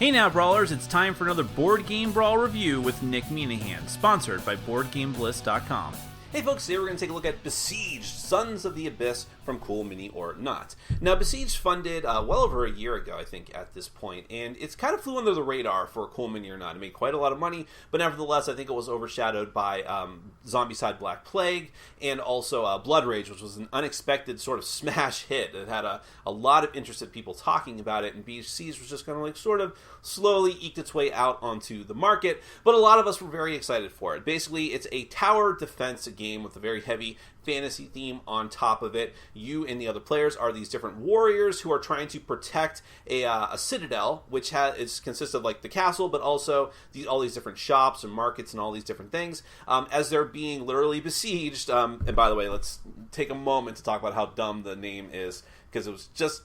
Hey now, Brawlers, it's time for another Board Game Brawl review with Nick Minahan, sponsored by BoardGameBliss.com. Hey folks, today we're going to take a look at Besieged, Sons of the Abyss from Cool Mini or Not. Now, Besieged funded well over a year ago, I think, at this point, and it's kind of flew under the radar for Cool Mini or Not. It made quite a lot of money, but nevertheless, I think it was overshadowed by Zombicide Black Plague and also Blood Rage, which was an unexpected sort of smash hit. It had a lot of interested people talking about it, and Besieged was just going to sort of slowly eked its way out onto the market, but a lot of us were very excited for it. Basically, it's a tower defense game with a very heavy fantasy theme on top of it. You and the other players are these different warriors who are trying to protect a citadel, which consists of like the castle, but also all these different shops and markets and all these different things, as they're being literally besieged. And by the way, let's take a moment to talk about how dumb the name is, because it was just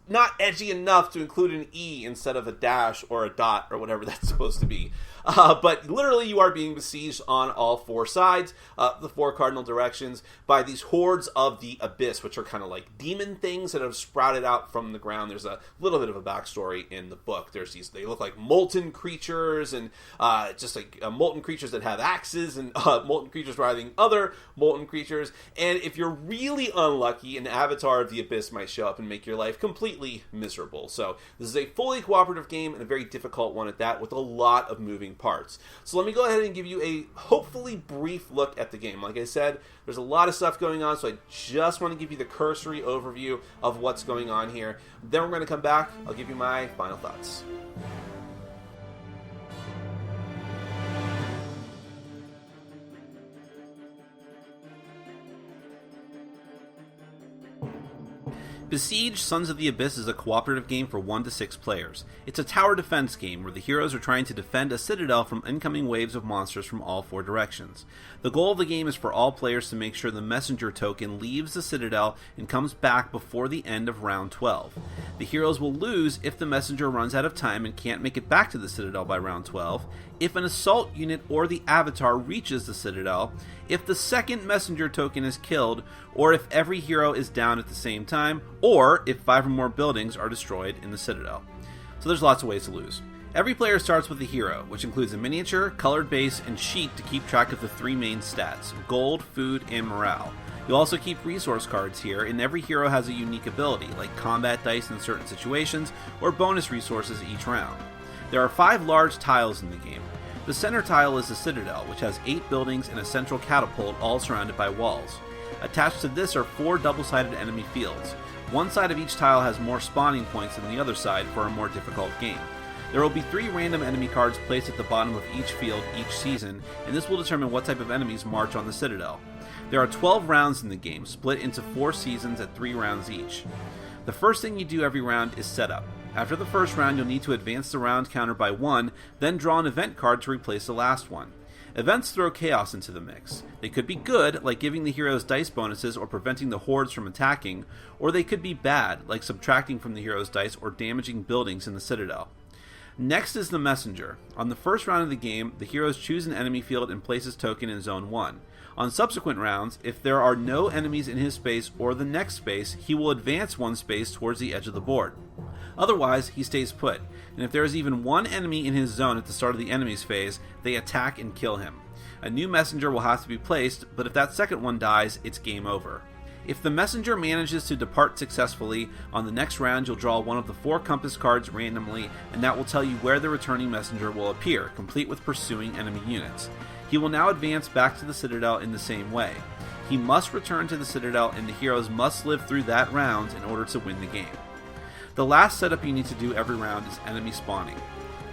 not edgy enough to include an E instead of a dash or a dot or whatever that's supposed to be. But literally you are being besieged on all four sides, the four cardinal directions, by these hordes of the Abyss, which are kind of like demon things that have sprouted out from the ground. There's a little bit of a backstory in the book. They look like molten creatures, and just like molten creatures that have axes, and molten creatures riding other molten creatures. And if you're really unlucky, an avatar of the Abyss might show up and make your life completely miserable. So this is a fully cooperative game, and a very difficult one at that, with a lot of moving parts. So let me go ahead and give you a hopefully brief look at the game. Like I said, there's a lot of stuff going on, so I just want to give you the cursory overview of what's going on here. Then we're going to come back. I'll give you my final thoughts. Besieged, Sons of the Abyss is a cooperative game for 1 to 6 players. It's a tower defense game where the heroes are trying to defend a citadel from incoming waves of monsters from all 4 directions. The goal of the game is for all players to make sure the messenger token leaves the citadel and comes back before the end of round 12. The heroes will lose if the messenger runs out of time and can't make it back to the citadel by round 12, if an assault unit or the avatar reaches the citadel, if the second messenger token is killed, or if every hero is down at the same time, or if 5 or more buildings are destroyed in the citadel. So there's lots of ways to lose. Every player starts with a hero, which includes a miniature, colored base, and sheet to keep track of the 3 main stats: gold, food, and morale. You'll also keep resource cards here, and every hero has a unique ability, like combat dice in certain situations, or bonus resources each round. There are 5 large tiles in the game. The center tile is the citadel, which has 8 buildings and a central catapult, all surrounded by walls. Attached to this are 4 double-sided enemy fields. One side of each tile has more spawning points than the other side for a more difficult game. There will be 3 random enemy cards placed at the bottom of each field each season, and this will determine what type of enemies march on the citadel. There are 12 rounds in the game, split into 4 seasons at 3 rounds each. The first thing you do every round is setup. After the first round, you'll need to advance the round counter by 1, then draw an event card to replace the last one. Events throw chaos into the mix. They could be good, like giving the heroes dice bonuses or preventing the hordes from attacking, or they could be bad, like subtracting from the heroes' dice or damaging buildings in the citadel. Next is the messenger. On the first round of the game, the heroes choose an enemy field and place his token in zone 1. On subsequent rounds, if there are no enemies in his space or the next space, he will advance 1 space towards the edge of the board. Otherwise, he stays put, and if there is even 1 enemy in his zone at the start of the enemy's phase, they attack and kill him. A new messenger will have to be placed, but if that second one dies, it's game over. If the messenger manages to depart successfully, on the next round you'll draw one of the 4 compass cards randomly, and that will tell you where the returning messenger will appear, complete with pursuing enemy units. He will now advance back to the citadel in the same way. He must return to the citadel, and the heroes must live through that round in order to win the game. The last setup you need to do every round is enemy spawning.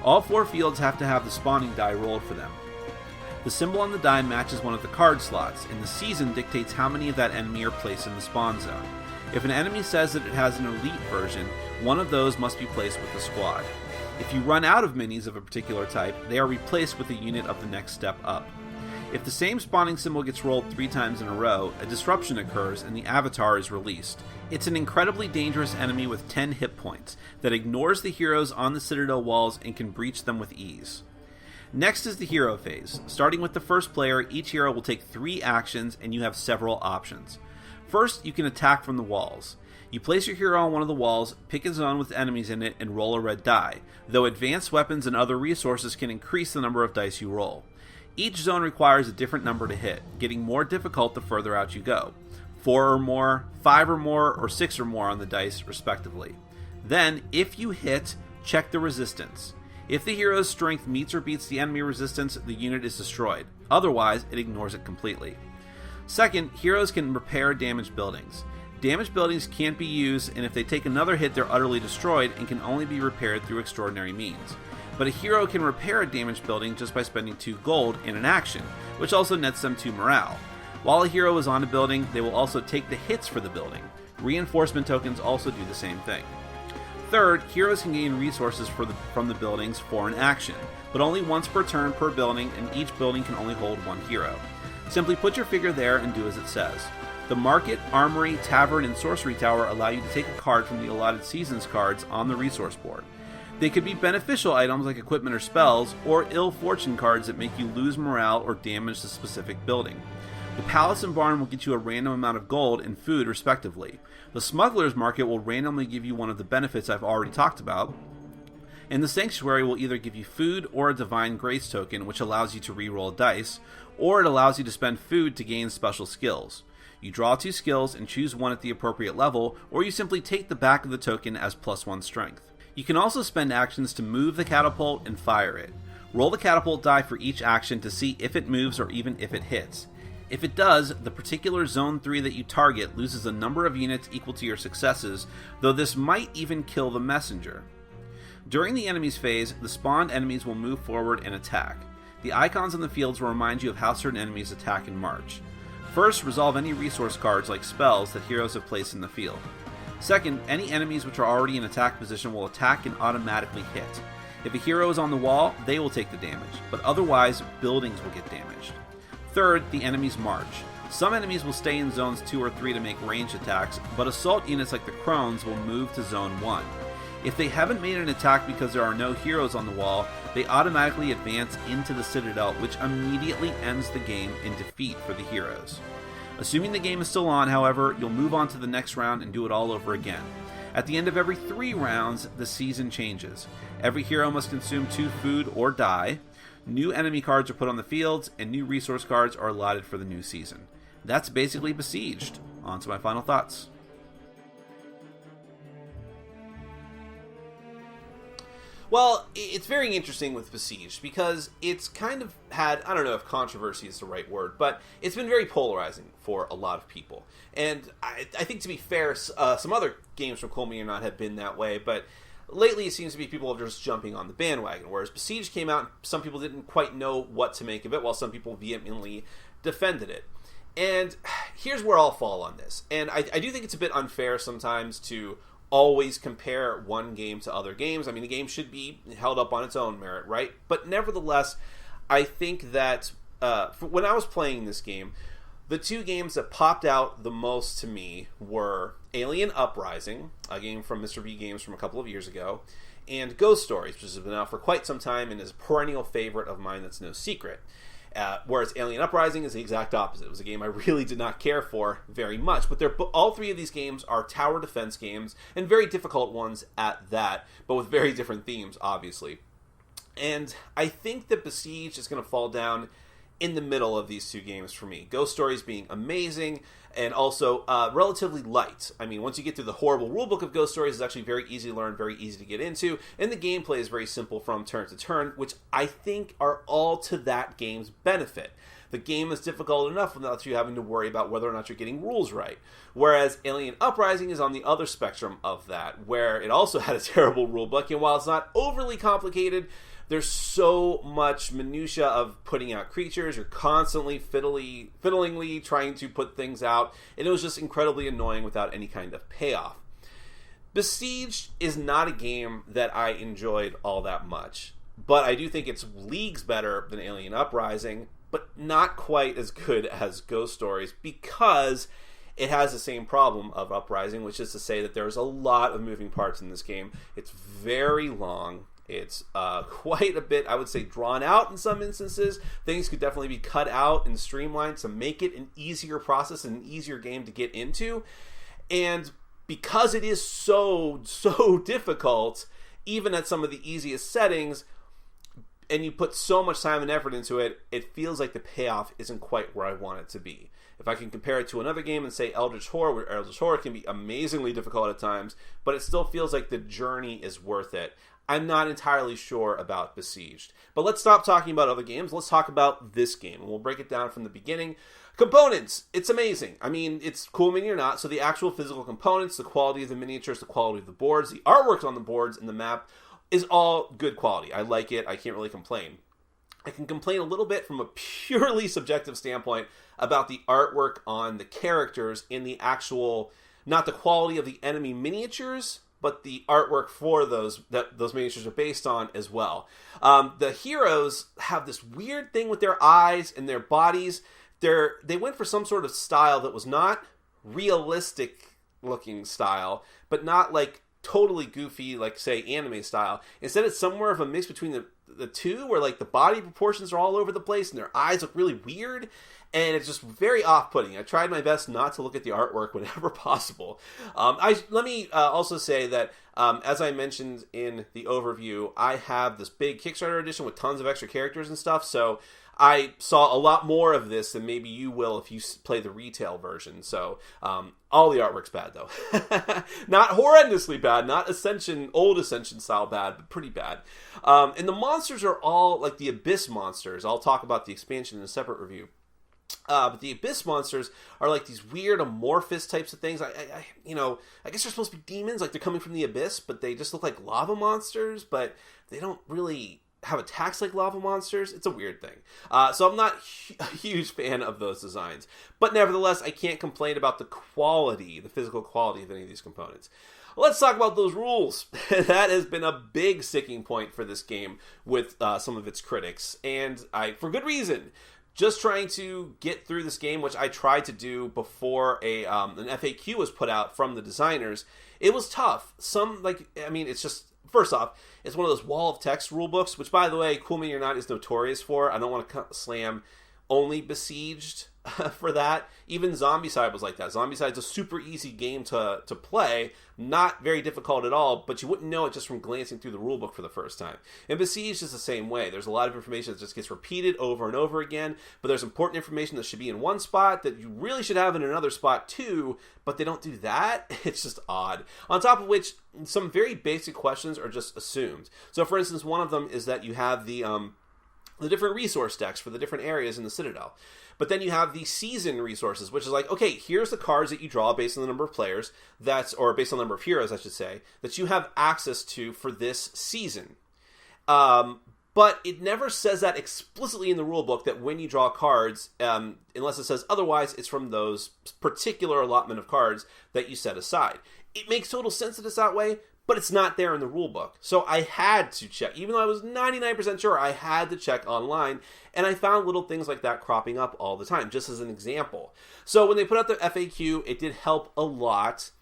All 4 fields have to have the spawning die rolled for them. The symbol on the die matches one of the card slots, and the season dictates how many of that enemy are placed in the spawn zone. If an enemy says that it has an elite version, one of those must be placed with the squad. If you run out of minis of a particular type, they are replaced with a unit of the next step up. If the same spawning symbol gets rolled 3 times in a row, a disruption occurs and the avatar is released. It's an incredibly dangerous enemy with 10 hit points that ignores the heroes on the citadel walls and can breach them with ease. Next is the hero phase. Starting with the first player, each hero will take 3 actions and you have several options. First, you can attack from the walls. You place your hero on one of the walls, pick a zone with enemies in it, and roll a red die, though advanced weapons and other resources can increase the number of dice you roll. Each zone requires a different number to hit, getting more difficult the further out you go. 4 or more, 5 or more, or 6 or more on the dice, respectively. Then, if you hit, check the resistance. If the hero's strength meets or beats the enemy resistance, the unit is destroyed. Otherwise, it ignores it completely. Second, heroes can repair damaged buildings. Damaged buildings can't be used, and if they take another hit, they're utterly destroyed and can only be repaired through extraordinary means. But a hero can repair a damaged building just by spending 2 gold in an action, which also nets them 2 morale. While a hero is on a building, they will also take the hits for the building. Reinforcement tokens also do the same thing. Third, heroes can gain resources from the buildings for an action, but only once per turn per building, and each building can only hold 1 hero. Simply put your figure there and do as it says. The Market, Armory, Tavern, and Sorcery Tower allow you to take a card from the allotted seasons cards on the resource board. They could be beneficial items like equipment or spells, or ill fortune cards that make you lose morale or damage the specific building. The Palace and Barn will get you a random amount of gold and food, respectively. The Smugglers Market will randomly give you one of the benefits I've already talked about, and the Sanctuary will either give you food or a Divine Grace token, which allows you to reroll dice, or it allows you to spend food to gain special skills. You draw 2 skills and choose one at the appropriate level, or you simply take the back of the token as +1 strength. You can also spend actions to move the catapult and fire it. Roll the catapult die for each action to see if it moves or even if it hits. If it does, the particular Zone 3 that you target loses a number of units equal to your successes, though this might even kill the messenger. During the enemies phase, the spawned enemies will move forward and attack. The icons on the fields will remind you of how certain enemies attack and march. First, resolve any resource cards like spells that heroes have placed in the field. Second, any enemies which are already in attack position will attack and automatically hit. If a hero is on the wall, they will take the damage, but otherwise, buildings will get damaged. Third, the enemies march. Some enemies will stay in zones 2 or 3 to make ranged attacks, but assault units like the Crones will move to zone 1. If they haven't made an attack because there are no heroes on the wall, they automatically advance into the Citadel, which immediately ends the game in defeat for the heroes. Assuming the game is still on, however, you'll move on to the next round and do it all over again. At the end of every 3 rounds, the season changes. Every hero must consume 2 food or die. New enemy cards are put on the fields, and new resource cards are allotted for the new season. That's basically Besieged. On to my final thoughts. Well, it's very interesting with Besieged because it's kind of had, I don't know if controversy is the right word, but it's been very polarizing for a lot of people. And I think, to be fair, some other games from Call Me or Not have been that way, but lately it seems to be people are just jumping on the bandwagon, whereas Besieged came out, some people didn't quite know what to make of it, while some people vehemently defended it. And here's where I'll fall on this. And I do think it's a bit unfair sometimes to always compare one game to other games. I mean, the game should be held up on its own merit, right? But nevertheless, I think that when I was playing this game, the 2 games that popped out the most to me were Alien Uprising, a game from Mr. V Games from a couple of years ago, and Ghost Stories, which has been out for quite some time and is a perennial favorite of mine that's no secret. Whereas Alien Uprising is the exact opposite. It was a game I really did not care for very much. But all 3 of these games are tower defense games, and very difficult ones at that, but with very different themes, obviously. And I think that Besiege is going to fall down in the middle of these 2 games for me. Ghost Stories being amazing, and also relatively light. I mean, once you get through the horrible rulebook of Ghost Stories, it's actually very easy to learn, very easy to get into, and the gameplay is very simple from turn to turn, which I think are all to that game's benefit. The game is difficult enough without you having to worry about whether or not you're getting rules right. Whereas Alien Uprising is on the other spectrum of that, where it also had a terrible rulebook, and while it's not overly complicated, there's so much minutia of putting out creatures. You're constantly fiddlingly trying to put things out, and it was just incredibly annoying without any kind of payoff. Besieged is not a game that I enjoyed all that much, but I do think it's leagues better than Alien Uprising, but not quite as good as Ghost Stories because it has the same problem of Uprising, which is to say that there's a lot of moving parts in this game. It's very long. It's quite a bit, I would say, drawn out in some instances. Things could definitely be cut out and streamlined to make it an easier process and an easier game to get into. And because it is so difficult, even at some of the easiest settings, and you put so much time and effort into it, it feels like the payoff isn't quite where I want it to be. If I can compare it to another game and say Eldritch Horror, where Eldritch Horror can be amazingly difficult at times, but it still feels like the journey is worth it. I'm not entirely sure about Besieged. But let's stop talking about other games. Let's talk about this game, and we'll break it down from the beginning. Components. It's amazing. I mean, it's Cool Mini or Not, so the actual physical components, the quality of the miniatures, the quality of the boards, the artwork on the boards and the map is all good quality. I like it. I can't really complain. I can complain a little bit from a purely subjective standpoint about the artwork on the characters in the actual, not the quality of the enemy miniatures, but the artwork for those that those miniatures are based on as well. The heroes have this weird thing with their eyes and their bodies. They went for some sort of style that was not realistic looking style, but not like totally goofy, like say anime style. Instead, it's somewhere of a mix between the two, where like the body proportions are all over the place and their eyes look really weird, and it's just very off-putting. I tried my best not to look at the artwork whenever possible. Let me also say that, as I mentioned in the overview, I have this big Kickstarter edition with tons of extra characters and stuff, so I saw a lot more of this than maybe you will if you play the retail version. So all the artwork's bad, though. Not horrendously bad, not old Ascension style bad, but pretty bad. And the monsters are all like the Abyss monsters. I'll talk about the expansion in a separate review. But the Abyss monsters are like these weird amorphous types of things. I guess they're supposed to be demons, like they're coming from the Abyss, but they just look like lava monsters, but they don't really have attacks like lava monsters. It's a weird thing. So I'm not a huge fan of those designs. But nevertheless, I can't complain about the quality, the physical quality of any of these components. Let's talk about those rules. That has been a big sticking point for this game with some of its critics. And for good reason. Just trying to get through this game, which I tried to do before an FAQ was put out from the designers. It was tough. It's just, first off, it's one of those wall of text rule books, which, by the way, Cool Mini or Not is notorious for. I don't want to slam only Besieged for that. Even Zombicide was like that. Zombicide's a super easy game to play, not very difficult at all, but you wouldn't know it just from glancing through the rulebook for the first time. And Besieged is the same way. There's a lot of information that just gets repeated over and over again, but there's important information that should be in one spot that you really should have in another spot too, but they don't do that. It's just odd. On top of which, some very basic questions are just assumed. So for instance, one of them is that you have the different resource decks for the different areas in the Citadel. But then you have the season resources, which is like, okay, here's the cards that you draw based on the number of players, or based on the number of heroes, I should say, that you have access to for this season. But it never says that explicitly in the rulebook, that when you draw cards, unless it says otherwise, it's from those particular allotment of cards that you set aside. It makes total sense that it's that way, but it's not there in the rulebook. So I had to check. Even though I was 99% sure, I had to check online, and I found little things like that cropping up all the time, just as an example. So when they put out the FAQ, it did help a lot.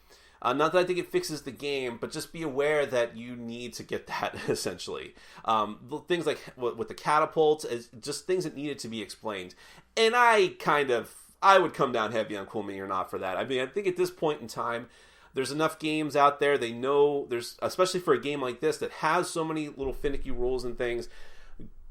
Not that I think it fixes the game, but just be aware that you need to get that, essentially. Things like with the catapults, just things that needed to be explained. And I would come down heavy on Cool Mini or Not for that. I mean, I think at this point in time, there's enough games out there. They know there's, especially for a game like this that has so many little finicky rules and things,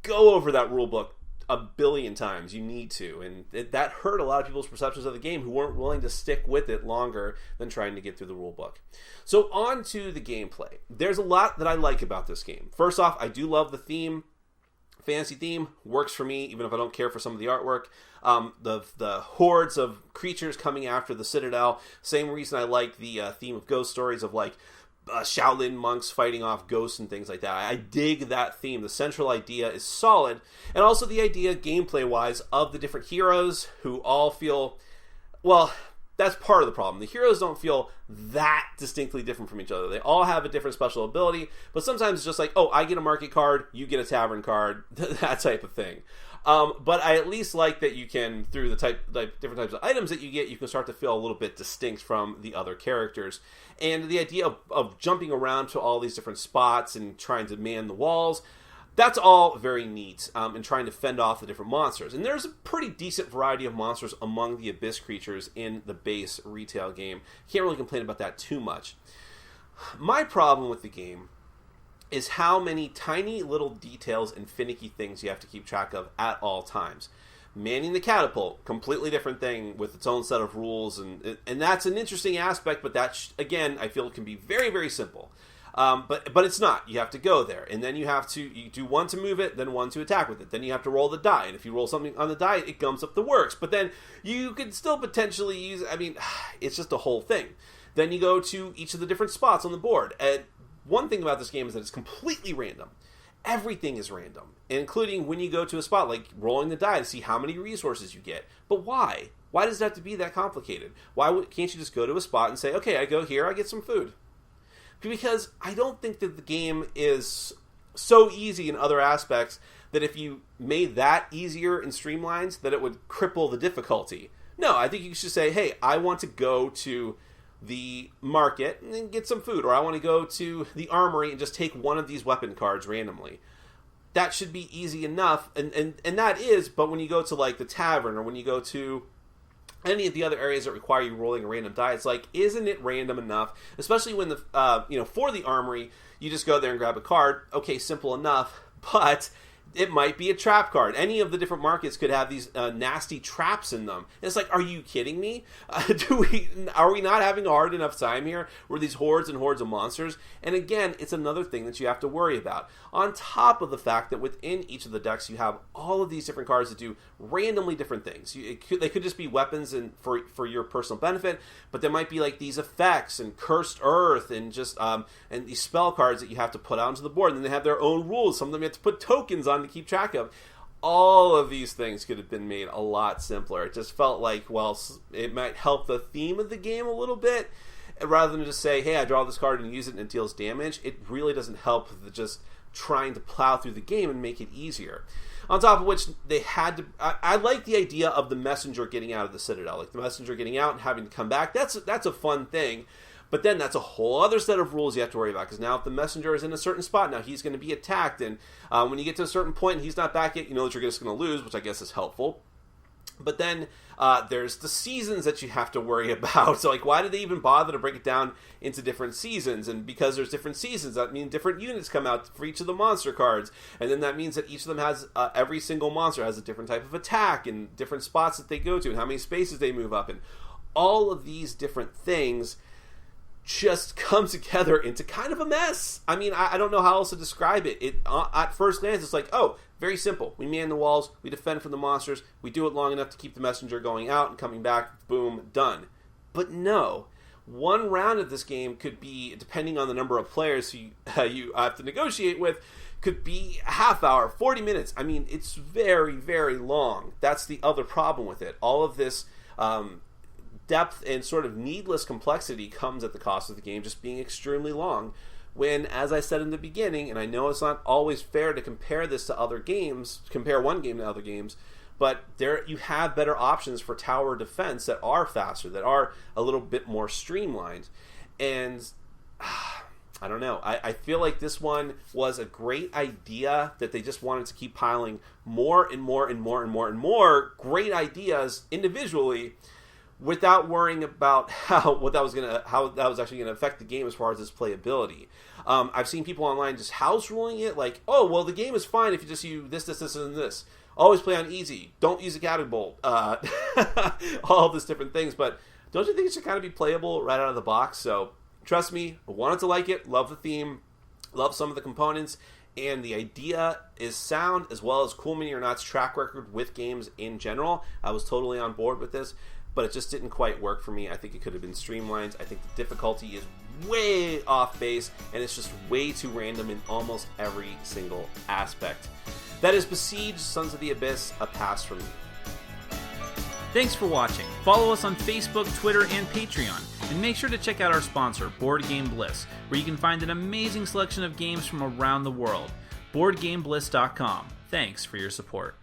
go over that rule book a billion times. You need to. And that hurt a lot of people's perceptions of the game who weren't willing to stick with it longer than trying to get through the rule book. So on to the gameplay. There's a lot that I like about this game. First off, I do love the theme. Fantasy theme works for me, even if I don't care for some of the artwork. The hordes of creatures coming after the Citadel. Same reason I like the theme of ghost stories of like Shaolin monks fighting off ghosts and things like that. I dig that theme. The central idea is solid. And also the idea, gameplay-wise, of the different heroes who all feel, well, that's part of the problem. The heroes don't feel that distinctly different from each other. They all have a different special ability, but sometimes it's just like, oh, I get a market card, you get a tavern card, that type of thing. But I at least like that you can, through the different types of items that you get, you can start to feel a little bit distinct from the other characters. And the idea of jumping around to all these different spots and trying to man the walls, That's all very neat in trying to fend off the different monsters. And there's a pretty decent variety of monsters among the Abyss creatures in the base retail game. Can't really complain about that too much. My problem with the game is how many tiny little details and finicky things you have to keep track of at all times. Manning the catapult, completely different thing with its own set of rules, and that's an interesting aspect, but that, again, I feel can be very, very simple. But it's not. You have to go there, and then you do one to move it, then one to attack with it. Then you have to roll the die, and if you roll something on the die, it gums up the works. But then you could still potentially use, it's just a whole thing. Then you go to each of the different spots on the board, and one thing about this game is that it's completely random. Everything is random, including when you go to a spot, like rolling the die to see how many resources you get. But why? Why does it have to be that complicated? Can't you just go to a spot and say, okay, I go here, I get some food? Because I don't think that the game is so easy in other aspects that if you made that easier and streamlined, that it would cripple the difficulty. No, I think you should say, hey, I want to go to the market and get some food, or I want to go to the armory and just take one of these weapon cards randomly. That should be easy enough, and that is, but when you go to like the tavern, or when you go to any of the other areas that require you rolling a random die, it's like, isn't it random enough? Especially when for the armory, you just go there and grab a card. Okay, simple enough, but it might be a trap card. Any of the different markets could have these nasty traps in them. And it's like, are you kidding me? Are we not having a hard enough time here where these hordes and hordes of monsters? And again, it's another thing that you have to worry about. On top of the fact that within each of the decks, you have all of these different cards that do randomly different things. They could just be weapons and for your personal benefit, but there might be like these effects and cursed earth and just and these spell cards that you have to put out onto the board. And then they have their own rules. Some of them you have to put tokens on to keep track of. All of these things could have been made a lot simpler. It just felt like, well, it might help the theme of the game a little bit, rather than just say, hey, I draw this card and use it and it deals damage. It really doesn't help just trying to plow through the game and make it easier. On top of which, they had to... I like the idea of the messenger getting out of the Citadel. Like, the messenger getting out and having to come back. That's a fun thing. But then that's a whole other set of rules you have to worry about. Because now if the messenger is in a certain spot, now he's going to be attacked. And when you get to a certain point and he's not back yet, you know that you're just going to lose, which I guess is helpful. But then there's the seasons that you have to worry about. So, like, why did they even bother to break it down into different seasons? And because there's different seasons, that means different units come out for each of the monster cards. And then that means that each of them has, every single monster has a different type of attack and different spots that they go to and how many spaces they move up in. All of these different things just come together into kind of a mess. I mean, I don't know how else to describe it. At first glance, it's like, oh, very simple. We man the walls, we defend from the monsters, we do it long enough to keep the messenger going out and coming back, boom, done. But no. One round of this game could be, depending on the number of players you have to negotiate with, could be a half hour, 40 minutes. I mean, it's very, very long. That's the other problem with it. All of this depth and sort of needless complexity comes at the cost of the game just being extremely long. When, as I said in the beginning, and I know it's not always fair to compare this to other games, compare one game to other games, but there you have better options for tower defense that are faster, that are a little bit more streamlined. And I don't know. I feel like this one was a great idea that they just wanted to keep piling more and more and more and more and more great ideas individually, without worrying about how that was actually gonna affect the game as far as its playability. I've seen people online just house ruling it, like, oh, well, the game is fine if you just use this, and this. Always play on easy. Don't use a catapult. All these different things, but don't you think it should kind of be playable right out of the box? So trust me, I wanted to like it, love the theme, love some of the components, and the idea is sound, as well as Cool Mini or Not's track record with games in general. I was totally on board with this, but it just didn't quite work for me. I think it could have been streamlined. I think the difficulty is way off base, and it's just way too random in almost every single aspect. That is Besiege, Sons of the Abyss, a pass from me. Thanks for watching. Follow us on Facebook, Twitter, and Patreon. And make sure to check out our sponsor, Board Game Bliss, where you can find an amazing selection of games from around the world. BoardGameBliss.com. Thanks for your support.